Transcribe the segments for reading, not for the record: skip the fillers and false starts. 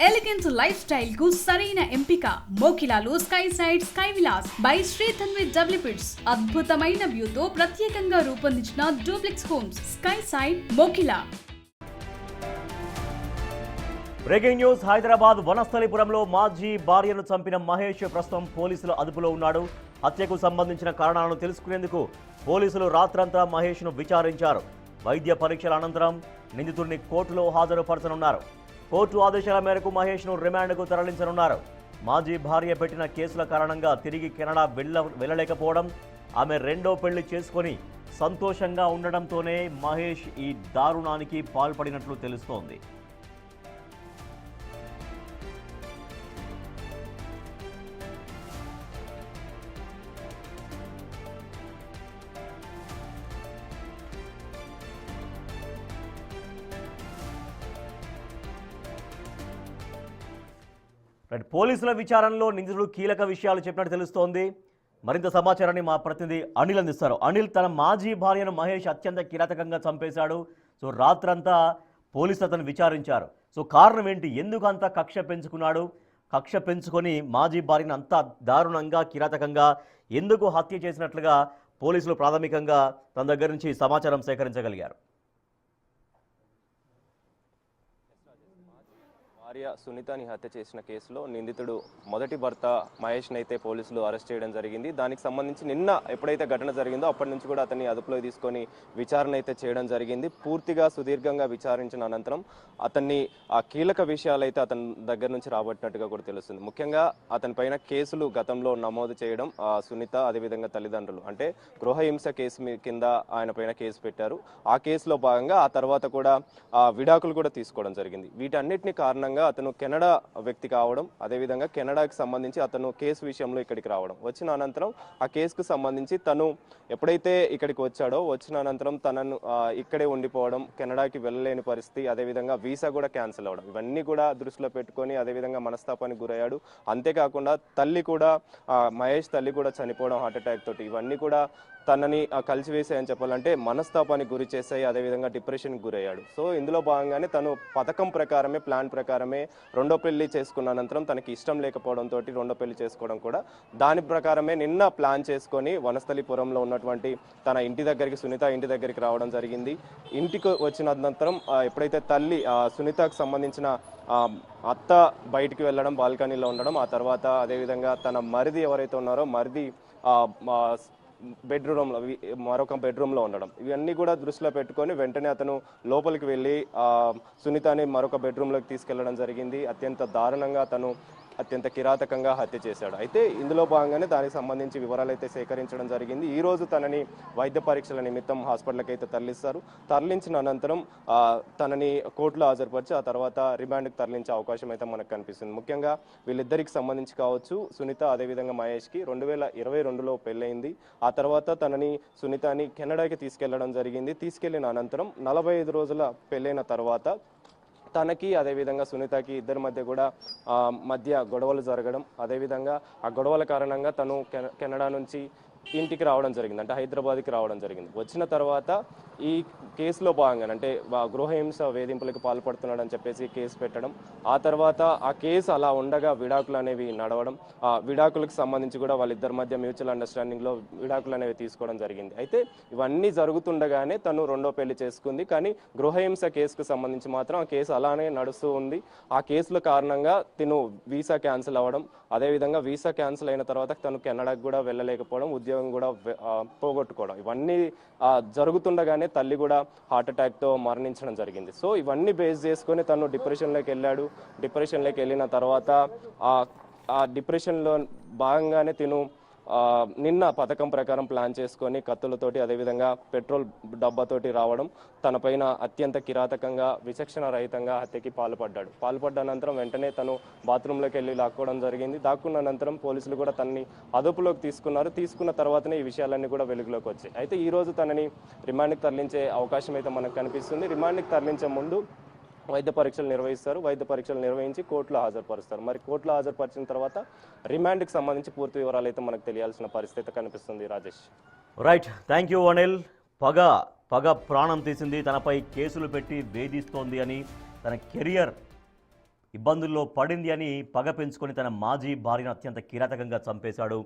Elegance life style కు సరైన ఎంపిక మోకిలాలో sky side sky villas by Shri Dhanvi developers. అద్భుతమైన వ్యూతో ప్రత్యేకంగా రూపొందించిన duplex homes sky side Mokila. Breaking news. Hyderabad వనస్థలిపురంలో మాజీ భార్యను చంపిన మహేష్ ప్రస్తుతం పోలీసుల అదుపులో ఉన్నాడు. హత్యకు సంబంధించిన కారణాలను తెలుసుకునేందుకు పోలీసులు రాత్రంతా మహేష్ను విచారించారు. వైద్య పరీక్షల అనంతరం నిందితుడిని కోర్టులో హాజరుపరచనున్నారు. కోర్టు ఆదేశాల మేరకు మహేష్ను రిమాండ్కు తరలించనున్నారు. మాజీ భార్య పెట్టిన కేసుల కారణంగా తిరిగి కెనడా వెళ్ళలేకపోవడం, ఆమె రెండో పెళ్లి చేసుకొని సంతోషంగా ఉండడంతోనే మహేష్ ఈ దారుణానికి పాల్పడినట్లు తెలుస్తోంది. పోలీసుల విచారణలో నిందితుడు కీలక విషయాలు చెప్పినట్టు తెలుస్తోంది. మరింత సమాచారాన్ని మా ప్రతినిధి అనిల్ అందిస్తారు. అనిల్, తన మాజీ భార్యను మహేష్ అత్యంత కిరాతకంగా చంపేశాడు. సో రాత్రంతా పోలీసులు అతను విచారించారు. సో కారణం ఏంటి? ఎందుకు అంత కక్ష పెంచుకున్నాడు? కక్ష పెంచుకొని మాజీ భార్యను అంత దారుణంగా కిరాతకంగా ఎందుకు హత్య చేసినట్లుగా పోలీసులు ప్రాథమికంగా తన దగ్గర నుంచి సమాచారం సేకరించగలిగారు. భార్య సునీతని హత్య చేసిన కేసులో నిందితుడు మొదటి భర్త మహేష్ని అయితే పోలీసులు అరెస్ట్ చేయడం జరిగింది. దానికి సంబంధించి నిన్న ఎప్పుడైతే ఘటన జరిగిందో అప్పటి నుంచి కూడా అతన్ని అదుపులోకి తీసుకొని విచారణ అయితే చేయడం జరిగింది. పూర్తిగా సుదీర్ఘంగా విచారించిన అనంతరం అతన్ని ఆ కీలక విషయాలు అయితే అతని దగ్గర నుంచి రాబట్టినట్టుగా కూడా తెలుస్తుంది. ముఖ్యంగా అతని పైన కేసులు గతంలో నమోదు చేయడం, సునీత అదేవిధంగా తల్లిదండ్రులు అంటే గృహహింస కేసు కింద ఆయన పైన కేసు పెట్టారు. ఆ కేసులో భాగంగా ఆ తర్వాత కూడా విడాకులు కూడా తీసుకోవడం జరిగింది. వీటన్నిటిని కారణంగా అతను కెనడా వ్యక్తి కావడం, అదేవిధంగా కెనడాకి సంబంధించి అతను కేసు విషయంలో ఇక్కడికి రావడం, వచ్చిన అనంతరం ఆ కేసుకు సంబంధించి తను ఎప్పుడైతే ఇక్కడికి వచ్చాడో వచ్చిన అనంతరం తనను ఇక్కడే ఉండిపోవడం, కెనడాకి వెళ్ళలేని పరిస్థితి, అదేవిధంగా వీసా కూడా క్యాన్సిల్ అవ్వడం, ఇవన్నీ కూడా దృష్టిలో పెట్టుకొని అదేవిధంగా మనస్తాపానికి గురయ్యాడు. అంతేకాకుండా తల్లి కూడా మహేష్ తల్లి కూడా చనిపోవడం హార్ట్ అటాక్ తోటి, ఇవన్నీ కూడా తనని కలిసివేసాయని చెప్పాలంటే మనస్తాపానికి గురి చేశాయి, అదేవిధంగా డిప్రెషన్కి గురయ్యాడు. సో ఇందులో భాగంగానే తను పథకం ప్రకారమే, ప్లాన్ ప్రకారమే రెండో పెళ్లి చేసుకున్న అనంతరం తనకి ఇష్టం లేకపోవడంతో రెండో పెళ్లి చేసుకోవడం కూడా దాని ప్రకారమే నిన్న ప్లాన్ చేసుకొని వనస్థలిపురంలో ఉన్నటువంటి తన ఇంటి దగ్గరికి, సునీత ఇంటి దగ్గరికి రావడం జరిగింది. ఇంటికి వచ్చిన అనంతరం ఎప్పుడైతే తల్లి సునీతకు సంబంధించిన అత్త బయటికి వెళ్ళడం, బాల్కనీలో ఉండడం, ఆ తర్వాత అదేవిధంగా తన మరిది ఎవరైతే ఉన్నారో మరిది మరొక బెడ్రూమ్లో ఉండడం, ఇవన్నీ కూడా దృష్టిలో పెట్టుకొని వెంటనే అతను లోపలికి వెళ్ళి సునీతని మరొక బెడ్రూమ్లోకి తీసుకెళ్లడం జరిగింది. అత్యంత దారుణంగా అతను అత్యంత కిరాతకంగా హత్య చేశాడు. అయితే ఇందులో భాగంగానే దానికి సంబంధించి వివరాలు అయితే సేకరించడం జరిగింది. ఈ రోజు తనని వైద్య పరీక్షల నిమిత్తం హాస్పిటల్కి అయితే తరలిస్తారు. తరలించిన అనంతరం తనని కోర్టులో హాజరుపరిచి ఆ తర్వాత రిమాండ్కి తరలించే అవకాశం అయితే మనకు కనిపిస్తుంది. ముఖ్యంగా వీళ్ళిద్దరికి సంబంధించి కావచ్చు, సునీత అదేవిధంగా మహేష్కి 2022లో పెళ్ళయింది. ఆ తర్వాత తనని సునీతని కెనడాకి తీసుకెళ్లడం జరిగింది. తీసుకెళ్లిన అనంతరం 45 రోజుల పెళ్ళైన తర్వాత తనకి అదేవిధంగా సునీతకి ఇద్దరి మధ్య కూడా గొడవలు జరగడం, అదేవిధంగా ఆ గొడవల కారణంగా తను కెనడా నుంచి ఇంటికి రావడం జరిగింది, అంటే హైదరాబాద్కి రావడం జరిగింది. వచ్చిన తర్వాత ఈ కేసులో భాగంగా అంటే గృహహింస వేధింపులకు పాల్పడుతున్నాడని చెప్పేసి కేసు పెట్టడం, ఆ తర్వాత ఆ కేసు అలా ఉండగా విడాకులు అనేవి నడవడం, ఆ విడాకులకు సంబంధించి కూడా వాళ్ళిద్దరి మధ్య మ్యూచువల్ అండర్స్టాండింగ్లో విడాకులు అనేవి తీసుకోవడం జరిగింది. అయితే ఇవన్నీ జరుగుతుండగానే తను రెండో పెళ్లి చేసుకుంది. కానీ గృహహింస కేసుకు సంబంధించి మాత్రం ఆ కేసు అలానే నడుస్తూ ఉంది. ఆ కేసుల కారణంగా తను వీసా క్యాన్సిల్ అవ్వడం, అదేవిధంగా వీసా క్యాన్సిల్ అయిన తర్వాత తను కెనడాకి కూడా వెళ్ళలేకపోవడం, ఉద్యోగం కూడా పోగొట్టుకోవడం, ఇవన్నీ జరుగుతుండగానే తల్లి కూడా హార్ట్ అటాక్తో మరణించడం జరిగింది. సో ఇవన్నీ బేస్ చేసుకొని తను డిప్రెషన్లోకి వెళ్ళాడు. డిప్రెషన్లోకి వెళ్ళిన తర్వాత ఆ డిప్రెషన్లో భాగంగానే తిను నిన్న పథకం ప్రకారం ప్లాన్ చేసుకొని కత్తులతోటి అదేవిధంగా పెట్రోల్ డబ్బాతోటి రావడం, తన పైన అత్యంత కిరాతకంగా విచక్షణ రహితంగా హత్యకి పాల్పడ్డ అనంతరం వెంటనే తను బాత్రూంలోకి వెళ్ళి లాక్కోవడం జరిగింది. దాక్కున్న అనంతరం పోలీసులు కూడా తనని అదుపులోకి తీసుకున్నారు. తీసుకున్న తర్వాతనే ఈ విషయాలన్నీ కూడా వెలుగులోకి వచ్చాయి. అయితే ఈ రోజు తనని రిమాండ్కి తరలించే అవకాశం అయితే మనకు కనిపిస్తుంది. రిమాండ్కి తరలించే ముందు వైద్య పరీక్షలు నిర్వహిస్తారు. వైద్య పరీక్షలు నిర్వహించి కోర్టులో హాజరుపరుస్తారు. మరి కోర్టులో హాజరుపరిచిన తర్వాత రిమాండ్కి సంబంధించి పూర్తి వివరాలు అయితే మనకు తెలియాల్సిన పరిస్థితి కనిపిస్తుంది. Rajesh. Right, thank you Anil. పగ ప్రాణం తీసింది, తనపై కేసులు పెట్టి వేధిస్తోంది అని, తన కెరియర్ ఇబ్బందుల్లో పడింది అని పగ పెంచుకొని తన మాజీ భార్యను అత్యంత కిరాతకంగా చంపేశాడు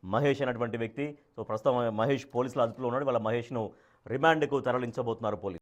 మహేష్ అనేటువంటి వ్యక్తి. సో ప్రస్తుతం మహేష్ పోలీసుల అదుపులో ఉన్నాడు. వాళ్ళ మహేష్ను రిమాండ్కు తరలించబోతున్నారు పోలీసులు.